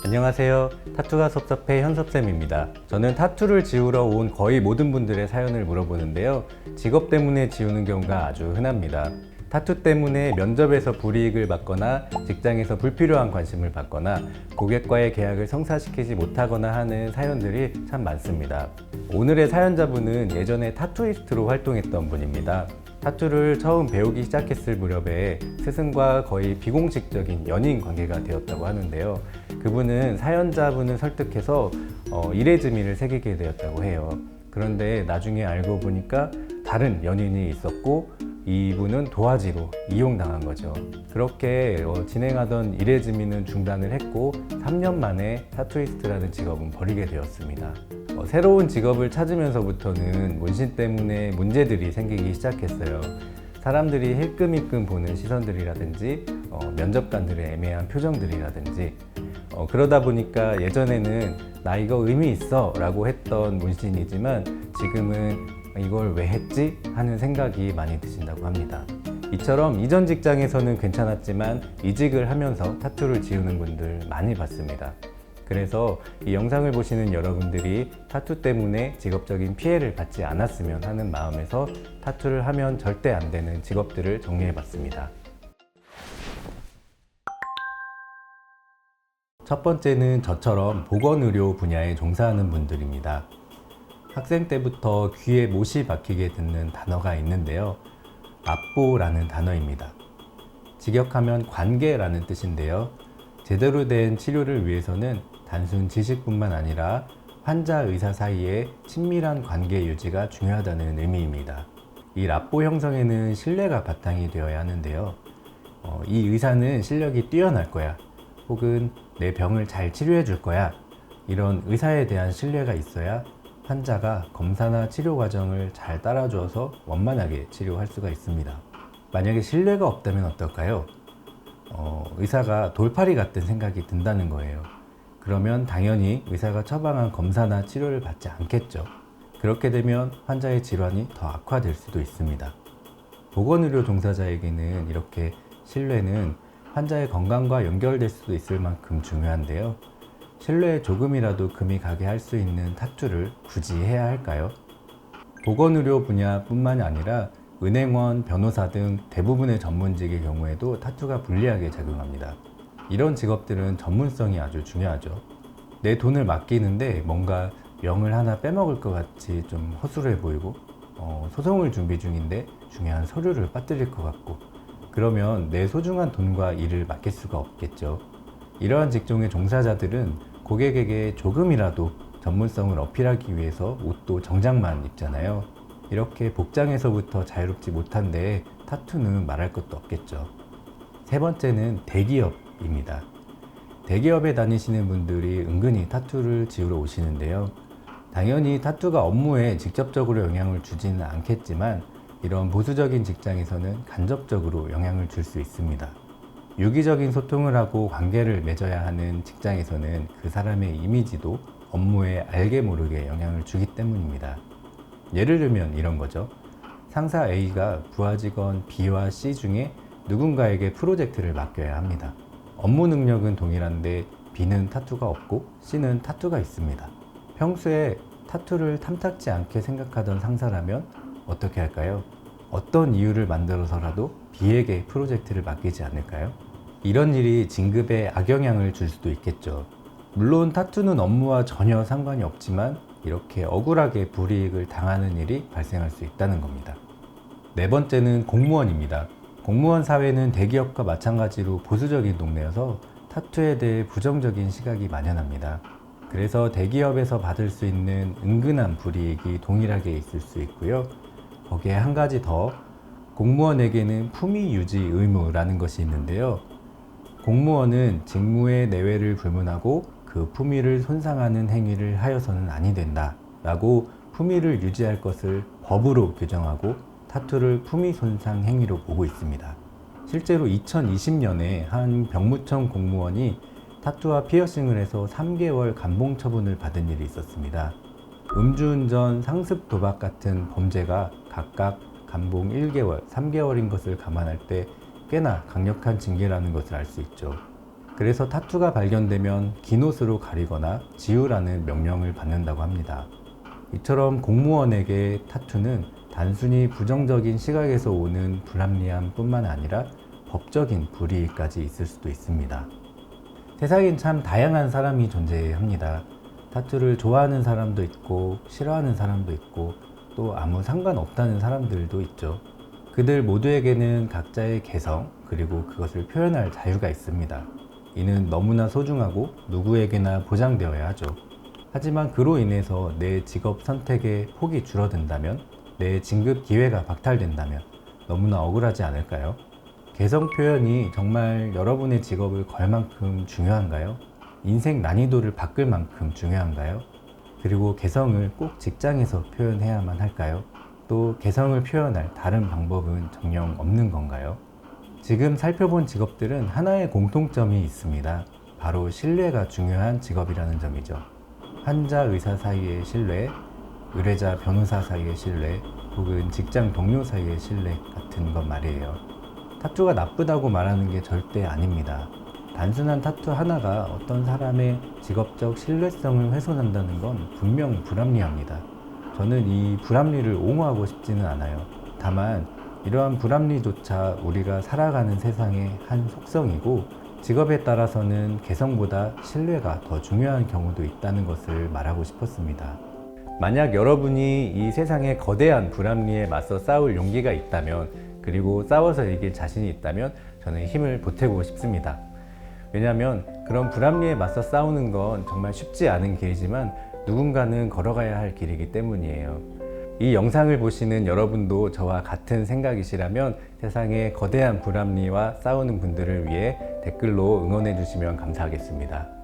안녕하세요. 타투가 섭섭해 현섭쌤입니다. 저는 타투를 지우러 온 거의 모든 분들의 사연을 물어보는데요. 직업 때문에 지우는 경우가 아주 흔합니다. 타투 때문에 면접에서 불이익을 받거나 직장에서 불필요한 관심을 받거나 고객과의 계약을 성사시키지 못하거나 하는 사연들이 참 많습니다. 오늘의 사연자분은 예전에 타투이스트로 활동했던 분입니다. 타투를 처음 배우기 시작했을 무렵에 스승과 거의 비공식적인 연인 관계가 되었다고 하는데요. 그분은 사연자분을 설득해서 이레즈미를 새기게 되었다고 해요. 그런데 나중에 알고 보니까 다른 연인이 있었고 이분은 도화지로 이용당한 거죠. 그렇게 진행하던 이레즈미는 중단을 했고 3년 만에 타투이스트라는 직업은 버리게 되었습니다. 새로운 직업을 찾으면서부터는 문신 때문에 문제들이 생기기 시작했어요. 사람들이 힐끔힐끔 보는 시선들이라든지 면접관들의 애매한 표정들이라든지 그러다 보니까 예전에는 나 이거 의미 있어 라고 했던 문신이지만 지금은 이걸 왜 했지? 하는 생각이 많이 드신다고 합니다. 이처럼 이전 직장에서는 괜찮았지만 이직을 하면서 타투를 지우는 분들 많이 봤습니다. 그래서 이 영상을 보시는 여러분들이 타투 때문에 직업적인 피해를 받지 않았으면 하는 마음에서 타투를 하면 절대 안 되는 직업들을 정리해 봤습니다. 첫 번째는 저처럼 보건의료 분야에 종사하는 분들입니다. 학생 때부터 귀에 못이 박히게 듣는 단어가 있는데요. 압보라는 단어입니다. 직역하면 관계라는 뜻인데요. 제대로 된 치료를 위해서는 단순 지식뿐만 아니라 환자 의사 사이의 친밀한 관계 유지가 중요하다는 의미입니다. 이 랍보 형성에는 신뢰가 바탕이 되어야 하는데요. 이 의사는 실력이 뛰어날 거야. 혹은 내 병을 잘 치료해 줄 거야. 이런 의사에 대한 신뢰가 있어야 환자가 검사나 치료 과정을 잘 따라주어서 원만하게 치료할 수가 있습니다. 만약에 신뢰가 없다면 어떨까요? 의사가 돌팔이 같은 생각이 든다는 거예요. 그러면 당연히 의사가 처방한 검사나 치료를 받지 않겠죠. 그렇게 되면 환자의 질환이 더 악화될 수도 있습니다. 보건의료 종사자에게는 이렇게 신뢰는 환자의 건강과 연결될 수도 있을 만큼 중요한데요. 신뢰에 조금이라도 금이 가게 할 수 있는 타투를 굳이 해야 할까요? 보건의료 분야뿐만 아니라 은행원, 변호사 등 대부분의 전문직의 경우에도 타투가 불리하게 작용합니다. 이런 직업들은 전문성이 아주 중요하죠. 내 돈을 맡기는데 뭔가 명을 하나 빼먹을 것 같이 좀 허술해 보이고 소송을 준비 중인데 중요한 서류를 빠뜨릴 것 같고 그러면 내 소중한 돈과 일을 맡길 수가 없겠죠. 이러한 직종의 종사자들은 고객에게 조금이라도 전문성을 어필하기 위해서 옷도 정장만 입잖아요. 이렇게 복장에서부터 자유롭지 못한데 타투는 말할 것도 없겠죠. 세 번째는 대기업입니다. 대기업에 다니시는 분들이 은근히 타투를 지우러 오시는데요. 당연히 타투가 업무에 직접적으로 영향을 주지는 않겠지만 이런 보수적인 직장에서는 간접적으로 영향을 줄 수 있습니다. 유기적인 소통을 하고 관계를 맺어야 하는 직장에서는 그 사람의 이미지도 업무에 알게 모르게 영향을 주기 때문입니다. 예를 들면 이런 거죠. 상사 A가 부하 직원 B와 C 중에 누군가에게 프로젝트를 맡겨야 합니다. 업무 능력은 동일한데 B는 타투가 없고 C는 타투가 있습니다. 평소에 타투를 탐탁지 않게 생각하던 상사라면 어떻게 할까요? 어떤 이유를 만들어서라도 B에게 프로젝트를 맡기지 않을까요? 이런 일이 진급에 악영향을 줄 수도 있겠죠. 물론 타투는 업무와 전혀 상관이 없지만 이렇게 억울하게 불이익을 당하는 일이 발생할 수 있다는 겁니다. 네 번째는 공무원입니다. 공무원 사회는 대기업과 마찬가지로 보수적인 동네여서 타투에 대해 부정적인 시각이 만연합니다. 그래서 대기업에서 받을 수 있는 은근한 불이익이 동일하게 있을 수 있고요. 거기에 한 가지 더, 공무원에게는 품위 유지 의무라는 것이 있는데요. 공무원은 직무의 내외를 불문하고 그 품위를 손상하는 행위를 하여서는 아니 된다 라고 품위를 유지할 것을 법으로 규정하고 타투를 품위 손상 행위로 보고 있습니다. 실제로 2020년에 한 병무청 공무원이 타투와 피어싱을 해서 3개월 감봉 처분을 받은 일이 있었습니다. 음주운전, 상습 도박 같은 범죄가 각각 감봉 1개월, 3개월인 것을 감안할 때 꽤나 강력한 징계라는 것을 알 수 있죠. 그래서 타투가 발견되면 긴 옷으로 가리거나 지우라는 명령을 받는다고 합니다. 이처럼 공무원에게 타투는 단순히 부정적인 시각에서 오는 불합리함 뿐만 아니라 법적인 불이익까지 있을 수도 있습니다. 세상엔 참 다양한 사람이 존재합니다. 타투를 좋아하는 사람도 있고 싫어하는 사람도 있고 또 아무 상관없다는 사람들도 있죠. 그들 모두에게는 각자의 개성 그리고 그것을 표현할 자유가 있습니다. 이는 너무나 소중하고 누구에게나 보장되어야 하죠. 하지만 그로 인해서 내 직업 선택의 폭이 줄어든다면, 내 진급 기회가 박탈된다면 너무나 억울하지 않을까요? 개성 표현이 정말 여러분의 직업을 걸 만큼 중요한가요? 인생 난이도를 바꿀 만큼 중요한가요? 그리고 개성을 꼭 직장에서 표현해야만 할까요? 또 개성을 표현할 다른 방법은 정녕 없는 건가요? 지금 살펴본 직업들은 하나의 공통점이 있습니다. 바로 신뢰가 중요한 직업이라는 점이죠. 환자 의사 사이의 신뢰, 의뢰자 변호사 사이의 신뢰, 혹은 직장 동료 사이의 신뢰 같은 것 말이에요. 타투가 나쁘다고 말하는 게 절대 아닙니다. 단순한 타투 하나가 어떤 사람의 직업적 신뢰성을 훼손한다는 건 분명 불합리합니다. 저는 이 불합리를 옹호하고 싶지는 않아요. 다만 이러한 불합리조차 우리가 살아가는 세상의 한 속성이고, 직업에 따라서는 개성보다 신뢰가 더 중요한 경우도 있다는 것을 말하고 싶었습니다. 만약 여러분이 이 세상의 거대한 불합리에 맞서 싸울 용기가 있다면, 그리고 싸워서 이길 자신이 있다면 저는 힘을 보태고 싶습니다. 왜냐하면 그런 불합리에 맞서 싸우는 건 정말 쉽지 않은 길이지만 누군가는 걸어가야 할 길이기 때문이에요. 이 영상을 보시는 여러분도 저와 같은 생각이시라면 세상의 거대한 불합리와 싸우는 분들을 위해 댓글로 응원해 주시면 감사하겠습니다.